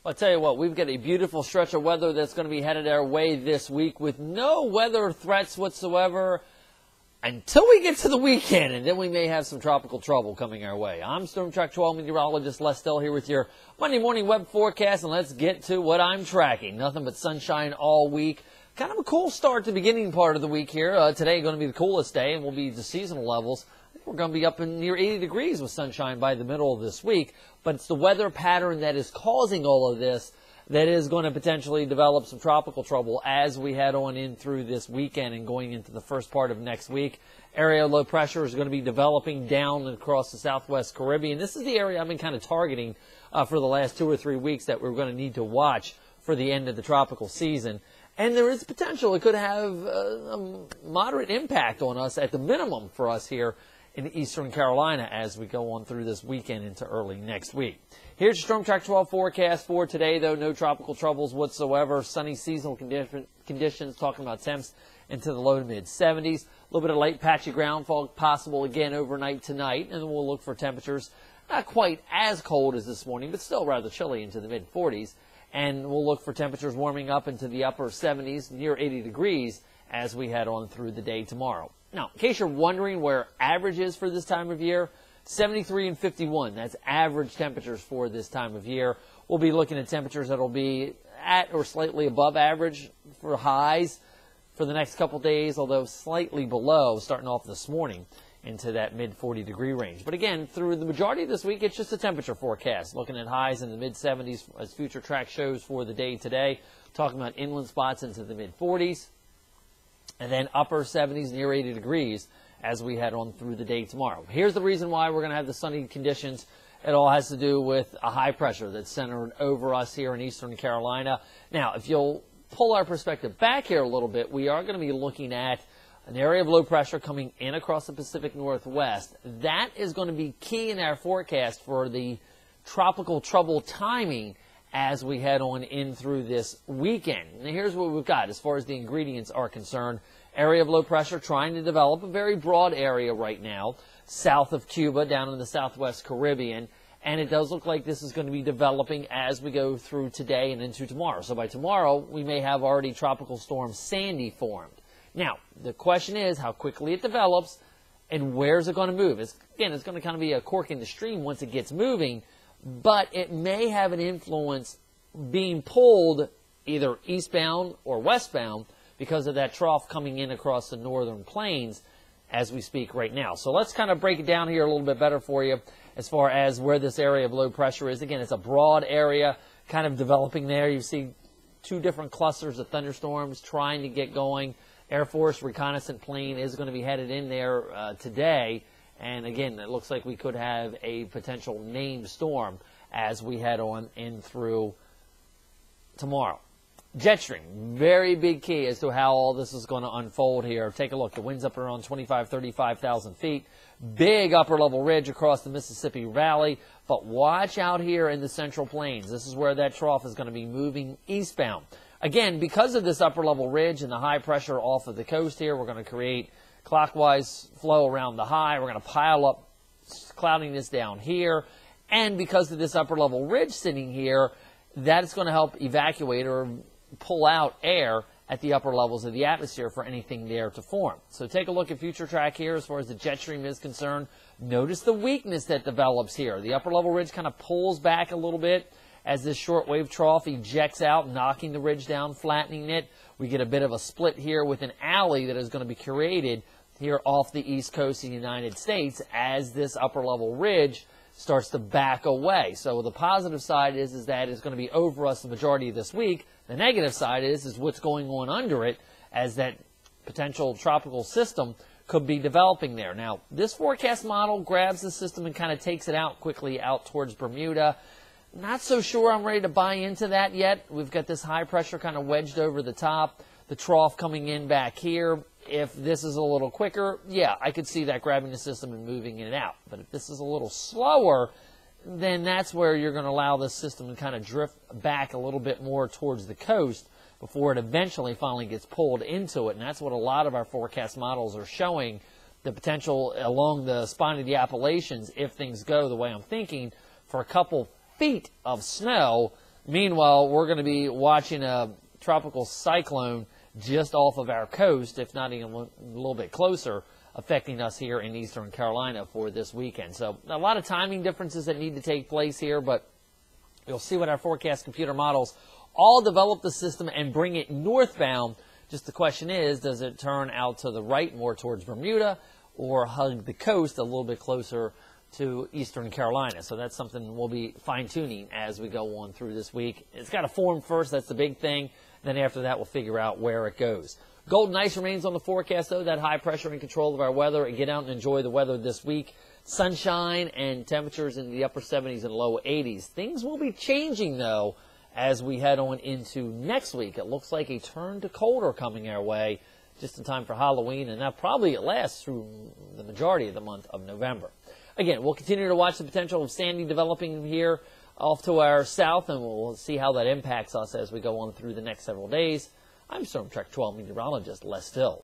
I'll tell you what, we've got a beautiful stretch of weather that's going to be headed our way this week with no weather threats whatsoever until we get to the weekend, and then we may have some tropical trouble coming our way. I'm Storm Track 12 meteorologist Les Still here with your Monday morning web forecast, and let's get to what I'm tracking. Nothing but sunshine all week. Kind of a cool start to the beginning part of the week here. Today going to be the coolest day, and will be the seasonal levels. I think we're going to be up in near 80 degrees with sunshine by the middle of this week, but it's the weather pattern that is causing all of this that is going to potentially develop some tropical trouble as we head on in through this weekend and going into the first part of next week. Area low pressure is going to be developing down across the southwest Caribbean. This is the area I've been kind of targeting for the last 2 or 3 weeks that we're going to need to watch for the end of the tropical season. And there is potential it could have a moderate impact on us at the minimum for us here in eastern Carolina as we go on through this weekend into early next week. Here's your Storm Track 12 forecast for today, though. No tropical troubles whatsoever. Sunny seasonal conditions, talking about temps into the low to mid 70s. A little bit of light patchy ground fog possible again overnight tonight. And then we'll look for temperatures not quite as cold as this morning, but still rather chilly into the mid 40s. And we'll look for temperatures warming up into the upper 70s, near 80 degrees, as we head on through the day tomorrow. Now, in case you're wondering where average is for this time of year, 73 and 51. That's average temperatures for this time of year. We'll be looking at temperatures that will be at or slightly above average for highs for the next couple days, although slightly below starting off this morning into that mid 40 degree range. But again, through the majority of this week, it's just a temperature forecast. Looking at highs in the mid 70s as future track shows for the day today. Talking about inland spots into the mid 40s. And then upper 70s near 80 degrees as we head on through the day tomorrow. Here's the reason why we're going to have the sunny conditions. It all has to do with a high pressure that's centered over us here in eastern Carolina. Now, if you'll pull our perspective back here a little bit, we are going to be looking at an area of low pressure coming in across the Pacific Northwest. That is going to be key in our forecast for the tropical trouble timing as we head on in through this weekend. Now, here's what we've got as far as the ingredients are concerned. Area of low pressure trying to develop a very broad area right now, south of Cuba, down in the southwest Caribbean. And it does look like this is going to be developing as we go through today and into tomorrow. So by tomorrow, we may have already Tropical Storm Sandy formed. Now, the question is how quickly it develops and where's it going to move. Again, it's going to kind of be a cork in the stream once it gets moving, but it may have an influence being pulled either eastbound or westbound because of that trough coming in across the northern plains as we speak right now. So let's kind of break it down here a little bit better for you as far as where this area of low pressure is. Again, it's a broad area kind of developing there. You see 2 different clusters of thunderstorms trying to get going. Air Force reconnaissance plane is going to be headed in there today. And again, it looks like we could have a potential named storm as we head on in through tomorrow. Jet stream, very big key as to how all this is going to unfold here. Take a look. The wind's up around 35,000 feet. Big upper level ridge across the Mississippi Valley. But watch out here in the Central Plains. This is where that trough is going to be moving eastbound. Again, because of this upper level ridge and the high pressure off of the coast here, we're going to create clockwise flow around the high. We're going to pile up cloudiness down here. And because of this upper level ridge sitting here, that's going to help evacuate or pull out air at the upper levels of the atmosphere for anything there to form. So take a look at future track here as far as the jet stream is concerned. Notice the weakness that develops here. The upper level ridge kind of pulls back a little bit as this shortwave trough ejects out, knocking the ridge down, flattening it. We get a bit of a split here with an alley that is going to be created here off the east coast of the United States as this upper level ridge starts to back away. So the positive side is that it's going to be over us the majority of this week. The negative side is what's going on under it as that potential tropical system could be developing there. Now, this forecast model grabs the system and kind of takes it out quickly out towards Bermuda. Not so sure I'm ready to buy into that yet. We've got this high pressure kind of wedged over the top, the trough coming in back here. If this is a little quicker, yeah, I could see that grabbing the system and moving it out. But if this is a little slower, then that's where you're going to allow this system to kind of drift back a little bit more towards the coast before it eventually finally gets pulled into it. And that's what a lot of our forecast models are showing, the potential along the spine of the Appalachians, if things go the way I'm thinking, for a couple feet of snow Meanwhile, we're going to be watching a tropical cyclone just off of our coast, if not even a little bit closer, affecting us here in eastern Carolina for this weekend. So a lot of timing differences that need to take place here, but you'll see what our forecast computer models all develop the system and bring it northbound. Just the question is, does it turn out to the right more towards Bermuda or hug the coast a little bit closer to eastern Carolina? So that's something we'll be fine-tuning as we go on through this week. It's got to form first. That's the big thing. Then after that, we'll figure out where it goes. Golden ice remains on the forecast, though. That high pressure in control of our weather. And get out and enjoy the weather this week. Sunshine and temperatures in the upper 70s and low 80s. Things will be changing, though, as we head on into next week. It looks like a turn to colder coming our way just in time for Halloween, and that probably lasts through the majority of the month of November. Again, we'll continue to watch the potential of Sandy developing here off to our south, and we'll see how that impacts us as we go on through the next several days. I'm Storm Trek 12 meteorologist Les Still.